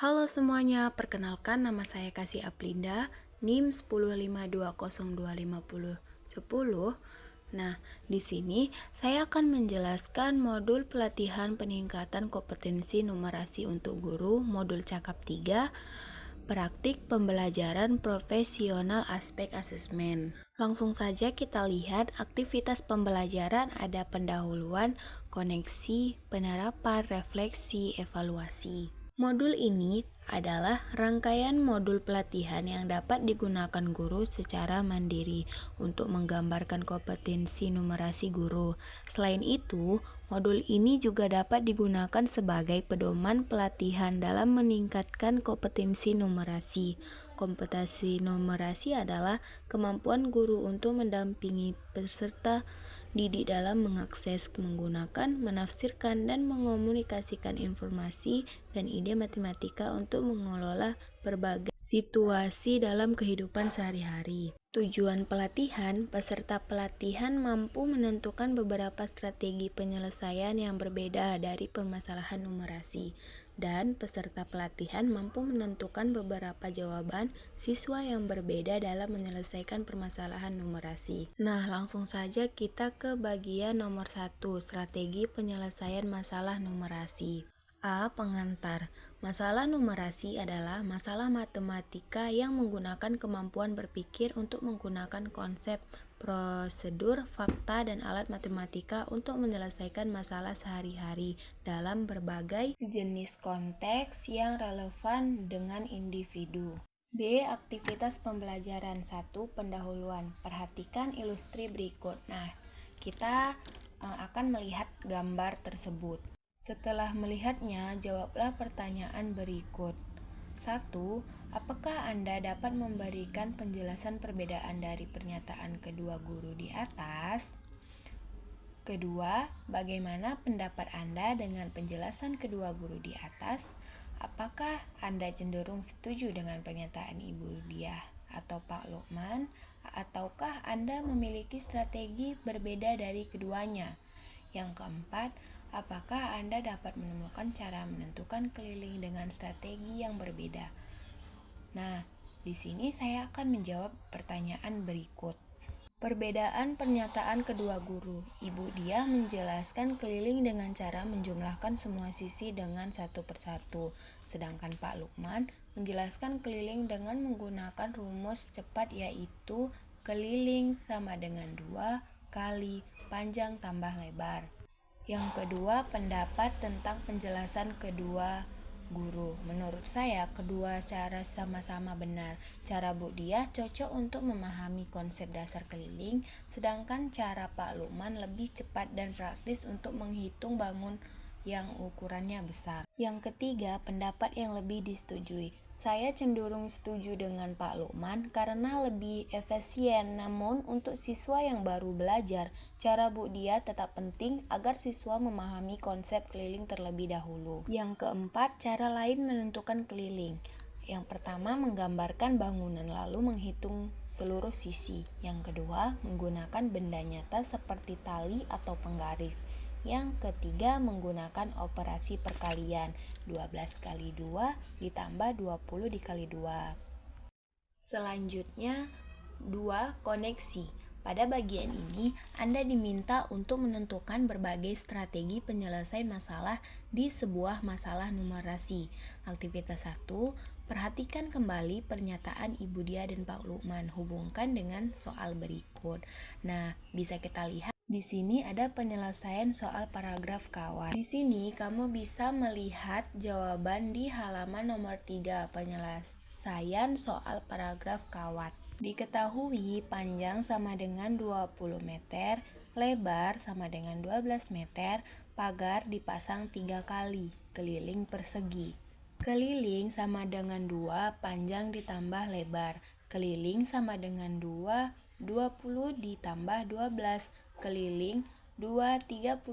Halo semuanya, perkenalkan nama saya Kasih Aplinda, NIM 105202510. Nah, di sini saya akan menjelaskan modul pelatihan peningkatan kompetensi numerasi untuk guru, modul Cakap 3, praktik pembelajaran profesional aspek asesmen. Langsung saja kita lihat aktivitas pembelajaran ada pendahuluan, koneksi, penerapan, refleksi, evaluasi. Modul ini adalah rangkaian modul pelatihan yang dapat digunakan guru secara mandiri untuk menggambarkan kompetensi numerasi guru. Selain itu, modul ini juga dapat digunakan sebagai pedoman pelatihan dalam meningkatkan kompetensi numerasi. Kompetensi numerasi adalah kemampuan guru untuk mendampingi peserta didik dalam mengakses, menggunakan, menafsirkan, dan mengomunikasikan informasi dan ide matematika untuk mengelola berbagai situasi dalam kehidupan sehari-hari. Tujuan pelatihan, peserta pelatihan mampu menentukan beberapa strategi penyelesaian yang berbeda dari permasalahan numerasi, dan peserta pelatihan mampu menentukan beberapa jawaban siswa yang berbeda dalam menyelesaikan permasalahan numerasi. Nah, langsung saja kita ke bagian nomor 1, strategi penyelesaian masalah numerasi. A. Pengantar. Masalah numerasi adalah masalah matematika yang menggunakan kemampuan berpikir untuk menggunakan konsep, prosedur, fakta, dan alat matematika untuk menyelesaikan masalah sehari-hari dalam berbagai jenis konteks yang relevan dengan individu. B. Aktivitas pembelajaran. 1. Pendahuluan. Perhatikan ilustri berikut. Nah, kita akan melihat gambar tersebut. Setelah melihatnya, jawablah pertanyaan berikut. 1. Apakah Anda dapat memberikan penjelasan perbedaan dari pernyataan kedua guru di atas? Kedua, bagaimana pendapat Anda dengan penjelasan kedua guru di atas? Apakah Anda cenderung setuju dengan pernyataan Ibu Diah atau Pak Lukman? Ataukah Anda memiliki strategi berbeda dari keduanya? Yang keempat, apakah Anda dapat menemukan cara menentukan keliling dengan strategi yang berbeda? Nah, di sini saya akan menjawab pertanyaan berikut. Perbedaan pernyataan kedua guru. Ibu Diah menjelaskan keliling dengan cara menjumlahkan semua sisi dengan satu persatu. Sedangkan Pak Lukman menjelaskan keliling dengan menggunakan rumus cepat, yaitu keliling sama dengan 2 kali panjang tambah lebar. Yang kedua, pendapat tentang penjelasan kedua guru. Menurut saya, kedua cara sama-sama benar. Cara Bu Diah cocok untuk memahami konsep dasar keliling, sedangkan cara Pak Lukman lebih cepat dan praktis untuk menghitung bangun yang ukurannya besar. Yang ketiga, pendapat yang lebih disetujui. Saya cenderung setuju dengan Pak Lukman karena lebih efisien, namun untuk siswa yang baru belajar, cara Bu Diah tetap penting agar siswa memahami konsep keliling terlebih dahulu. Yang keempat, cara lain menentukan keliling. Yang pertama, menggambarkan bangunan lalu menghitung seluruh sisi. Yang kedua, menggunakan benda nyata seperti tali atau penggaris. Yang ketiga, menggunakan operasi perkalian. 12 kali 2 ditambah 20 dikali 2. Selanjutnya, 2. Koneksi. Pada bagian ini, Anda diminta untuk menentukan berbagai strategi penyelesaian masalah di sebuah masalah numerasi. Aktivitas 1. Perhatikan kembali pernyataan Ibu Diah dan Pak Lukman. Hubungkan dengan soal berikut. Nah, bisa kita lihat di sini ada penyelesaian soal paragraf kawan. Di sini kamu bisa melihat jawaban di halaman nomor 3, penyelesaian soal paragraf kawat. Diketahui panjang sama dengan 20 meter, lebar sama dengan 12 meter, pagar dipasang 3 kali, keliling persegi. Keliling sama dengan 2, panjang ditambah lebar. Keliling sama dengan 2, 20 ditambah 12. Keliling 2, 32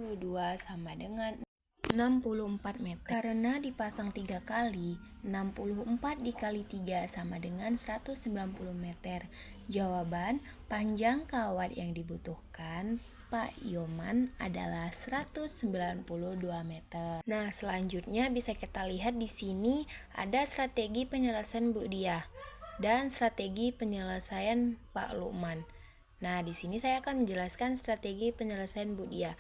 sama dengan 64 meter. Karena dipasang 3 kali, 64 dikali 3 sama dengan 190 meter. Jawaban, panjang kawat yang dibutuhkan Pak Yoman adalah 192 meter. Nah, selanjutnya bisa kita lihat di sini ada strategi penyelesaian Bu Diah dan strategi penyelesaian Pak Lukman. Nah, di sini saya akan menjelaskan strategi penyelesaian Bu Diah.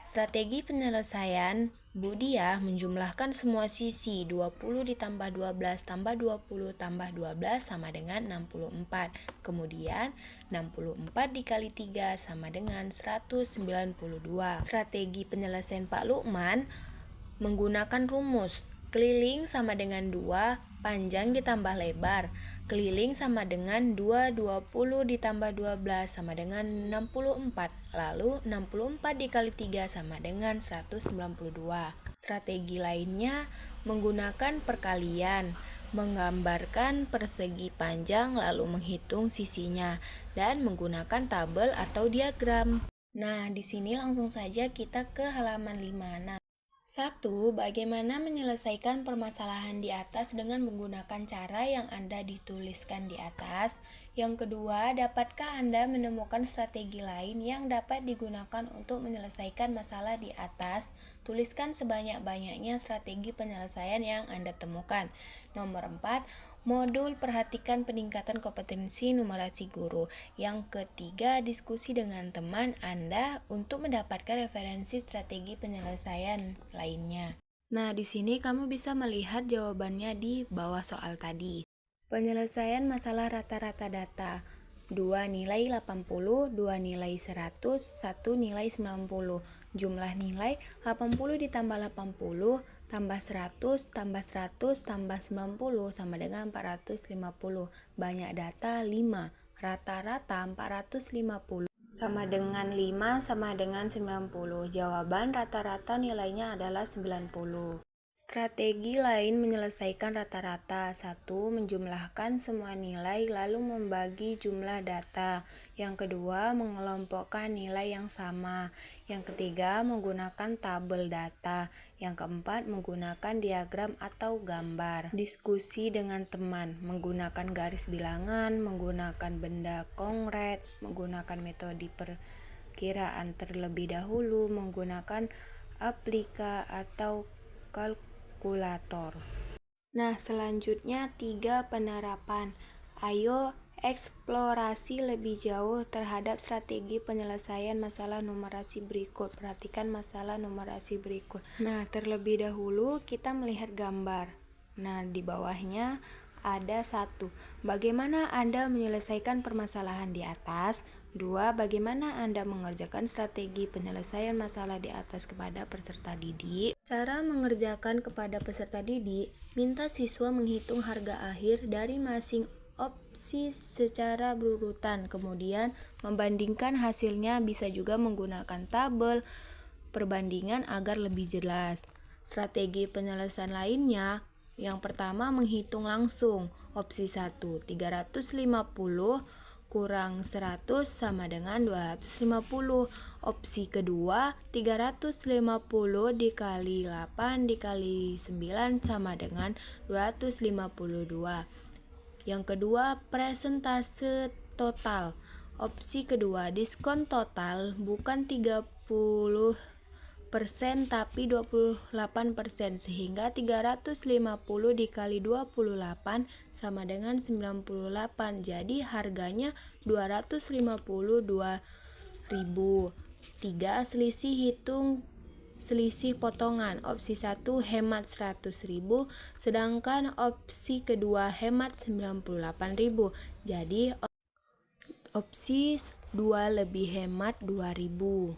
Strategi penyelesaian Bu Diah menjumlahkan semua sisi 20 ditambah 12 tambah 20 tambah 12 sama dengan 64. Kemudian 64 dikali 3 sama dengan 192. Strategi penyelesaian Pak Lukman menggunakan rumus keliling sama dengan 2, panjang ditambah lebar. Keliling sama dengan 2, 20 ditambah 12 sama dengan 64. Lalu 64 dikali 3 sama dengan 192. Strategi lainnya menggunakan perkalian, menggambarkan persegi panjang lalu menghitung sisinya, dan menggunakan tabel atau diagram. Nah, di sini langsung saja kita ke halaman 5. 1. Bagaimana menyelesaikan permasalahan di atas dengan menggunakan cara yang Anda dituliskan di atas. Yang kedua, dapatkah Anda menemukan strategi lain yang dapat digunakan untuk menyelesaikan masalah di atas? Tuliskan sebanyak-banyaknya strategi penyelesaian yang Anda temukan. Nomor 4. Modul perhatikan peningkatan kompetensi numerasi guru. Yang ketiga, diskusi dengan teman Anda untuk mendapatkan referensi strategi penyelesaian lainnya. Nah, di sini kamu bisa melihat jawabannya di bawah soal tadi. Penyelesaian masalah rata-rata data. 2 nilai 80, 2 nilai 100, 1 nilai 90. Jumlah nilai 80 ditambah 80 tambah 100 tambah 100 tambah 90 sama dengan 450. Banyak data 5. Rata-rata 450 sama dengan 5 sama dengan 90. Jawaban rata-rata nilainya adalah 90. Strategi lain menyelesaikan rata-rata. 1. Menjumlahkan semua nilai lalu membagi jumlah data. Yang kedua, mengelompokkan nilai yang sama. Yang ketiga, menggunakan tabel data. Yang keempat, menggunakan diagram atau gambar. Diskusi dengan teman, menggunakan garis bilangan, menggunakan benda konkret, menggunakan metode perkiraan terlebih dahulu, menggunakan aplika atau kalkulator. Nah, selanjutnya 3 penerapan. Ayo eksplorasi lebih jauh terhadap strategi penyelesaian masalah numerasi berikut. Perhatikan masalah numerasi berikut. Nah, terlebih dahulu kita melihat gambar. Nah, di bawahnya ada 1. Bagaimana Anda menyelesaikan permasalahan di atas? 2. Bagaimana Anda mengerjakan strategi penyelesaian masalah di atas kepada peserta didik? Cara mengerjakan kepada peserta didik, minta siswa menghitung harga akhir dari masing opsi secara berurutan, kemudian membandingkan hasilnya. Bisa juga menggunakan tabel perbandingan agar lebih jelas. Strategi penyelesaian lainnya, yang pertama menghitung langsung. Opsi 1, 350 kurang 100 sama dengan 250. Opsi kedua, 350 dikali 8 dikali 9 sama dengan 252. Yang kedua, persentase total. Opsi kedua, diskon total bukan 30% tapi 28%, sehingga 350 dikali 28 sama dengan 98. Jadi harganya 252.000. 3. Selisih potongan. Opsi 1 hemat 100.000, sedangkan opsi kedua hemat 98.000. Jadi opsi 2 lebih hemat 2.000.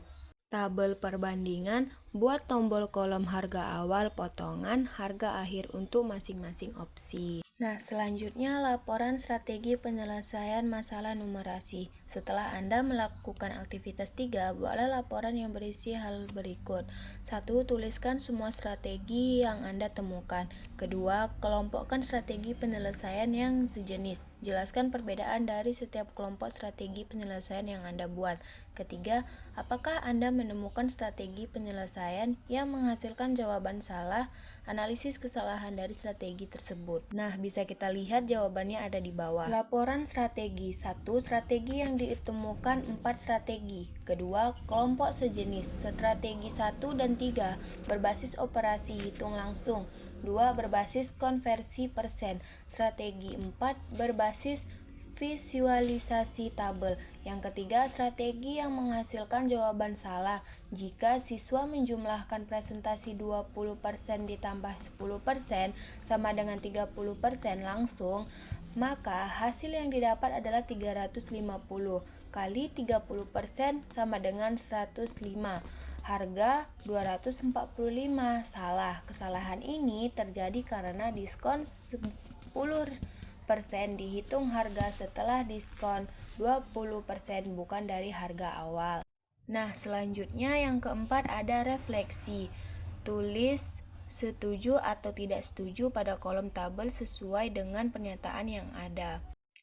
Tabel perbandingan, buat tombol kolom harga awal, potongan, harga akhir untuk masing-masing opsi. Nah, selanjutnya laporan strategi penyelesaian masalah numerasi. Setelah Anda melakukan aktivitas 3, buatlah laporan yang berisi hal berikut. 1. Tuliskan semua strategi yang Anda temukan. Kedua, kelompokkan strategi penyelesaian yang sejenis. Jelaskan perbedaan dari setiap kelompok strategi penyelesaian yang Anda buat. Ketiga, apakah Anda menemukan strategi penyelesaian yang menghasilkan jawaban salah? Analisis kesalahan dari strategi tersebut. Nah, bisa kita lihat jawabannya ada di bawah. Laporan strategi. 1. Strategi yang ditemukan 4 strategi. Kedua, kelompok sejenis. Strategi 1 dan 3 berbasis operasi hitung langsung. 2. Berbasis konversi persen. Strategi 4 berbasis visualisasi tabel. Yang ketiga, strategi yang menghasilkan jawaban salah. Jika siswa menjumlahkan presentasi 20% ditambah 10% sama dengan 30% langsung, maka hasil yang didapat adalah 350 kali 30% sama dengan 105. Harga 245. Salah. Kesalahan ini terjadi karena diskon 10% dihitung harga setelah diskon 20% bukan dari harga awal. Nah, selanjutnya yang keempat ada refleksi. Tulis setuju atau tidak setuju pada kolom tabel sesuai dengan pernyataan yang ada.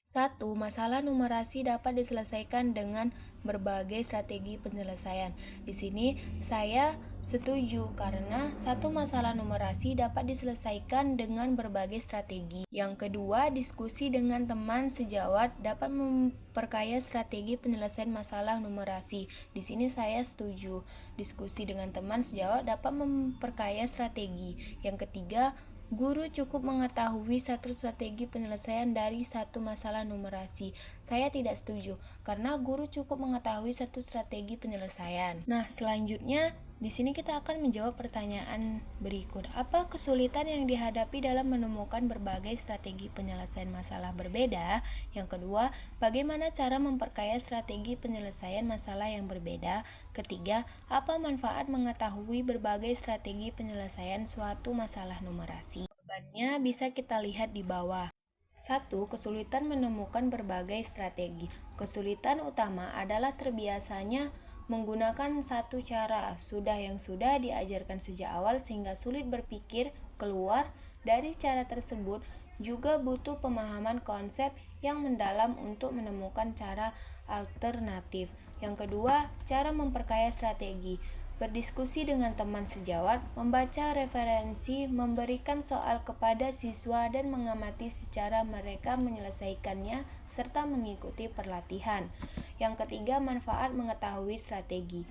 1. Masalah numerasi dapat diselesaikan dengan berbagai strategi penyelesaian. Di sini saya setuju karena satu masalah numerasi dapat diselesaikan dengan berbagai strategi. Yang kedua, diskusi dengan teman sejawat dapat memperkaya strategi penyelesaian masalah numerasi. Di sini saya setuju. Diskusi dengan teman sejawat dapat memperkaya strategi. Yang ketiga, guru cukup mengetahui satu strategi penyelesaian dari satu masalah numerasi. Saya tidak setuju, karena guru cukup mengetahui satu strategi penyelesaian. Nah, selanjutnya di sini kita akan menjawab pertanyaan berikut. Apa kesulitan yang dihadapi dalam menemukan berbagai strategi penyelesaian masalah berbeda? Yang kedua, bagaimana cara memperkaya strategi penyelesaian masalah yang berbeda? Ketiga, apa manfaat mengetahui berbagai strategi penyelesaian suatu masalah numerasi? Jawabannya bisa kita lihat di bawah. 1. Kesulitan menemukan berbagai strategi. Kesulitan utama adalah terbiasanya menggunakan satu cara yang sudah diajarkan sejak awal sehingga sulit berpikir keluar dari cara tersebut. Juga butuh pemahaman konsep yang mendalam untuk menemukan cara alternatif. Yang kedua, cara memperkaya strategi. Berdiskusi dengan teman sejawat, membaca referensi, memberikan soal kepada siswa dan mengamati secara mereka menyelesaikannya serta mengikuti pelatihan. Yang ketiga, manfaat mengetahui strategi.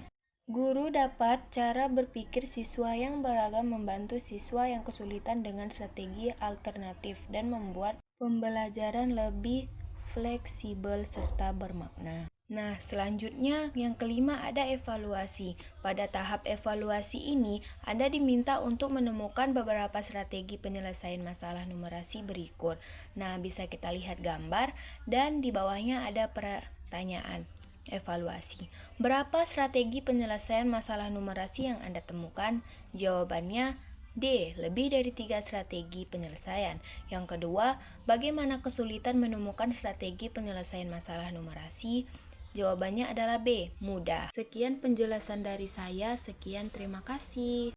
Guru dapat cara berpikir siswa yang beragam membantu siswa yang kesulitan dengan strategi alternatif dan membuat pembelajaran lebih fleksibel serta bermakna. Nah, selanjutnya yang kelima ada evaluasi. Pada tahap evaluasi ini, Anda diminta untuk menemukan beberapa strategi penyelesaian masalah numerasi berikut. Nah, bisa kita lihat gambar dan di bawahnya ada pertanyaan. Evaluasi. Berapa strategi penyelesaian masalah numerasi yang Anda temukan? Jawabannya D. Lebih dari 3 strategi penyelesaian. Yang kedua, bagaimana kesulitan menemukan strategi penyelesaian masalah numerasi? Jawabannya adalah B. Mudah. Sekian penjelasan dari saya. Sekian, terima kasih.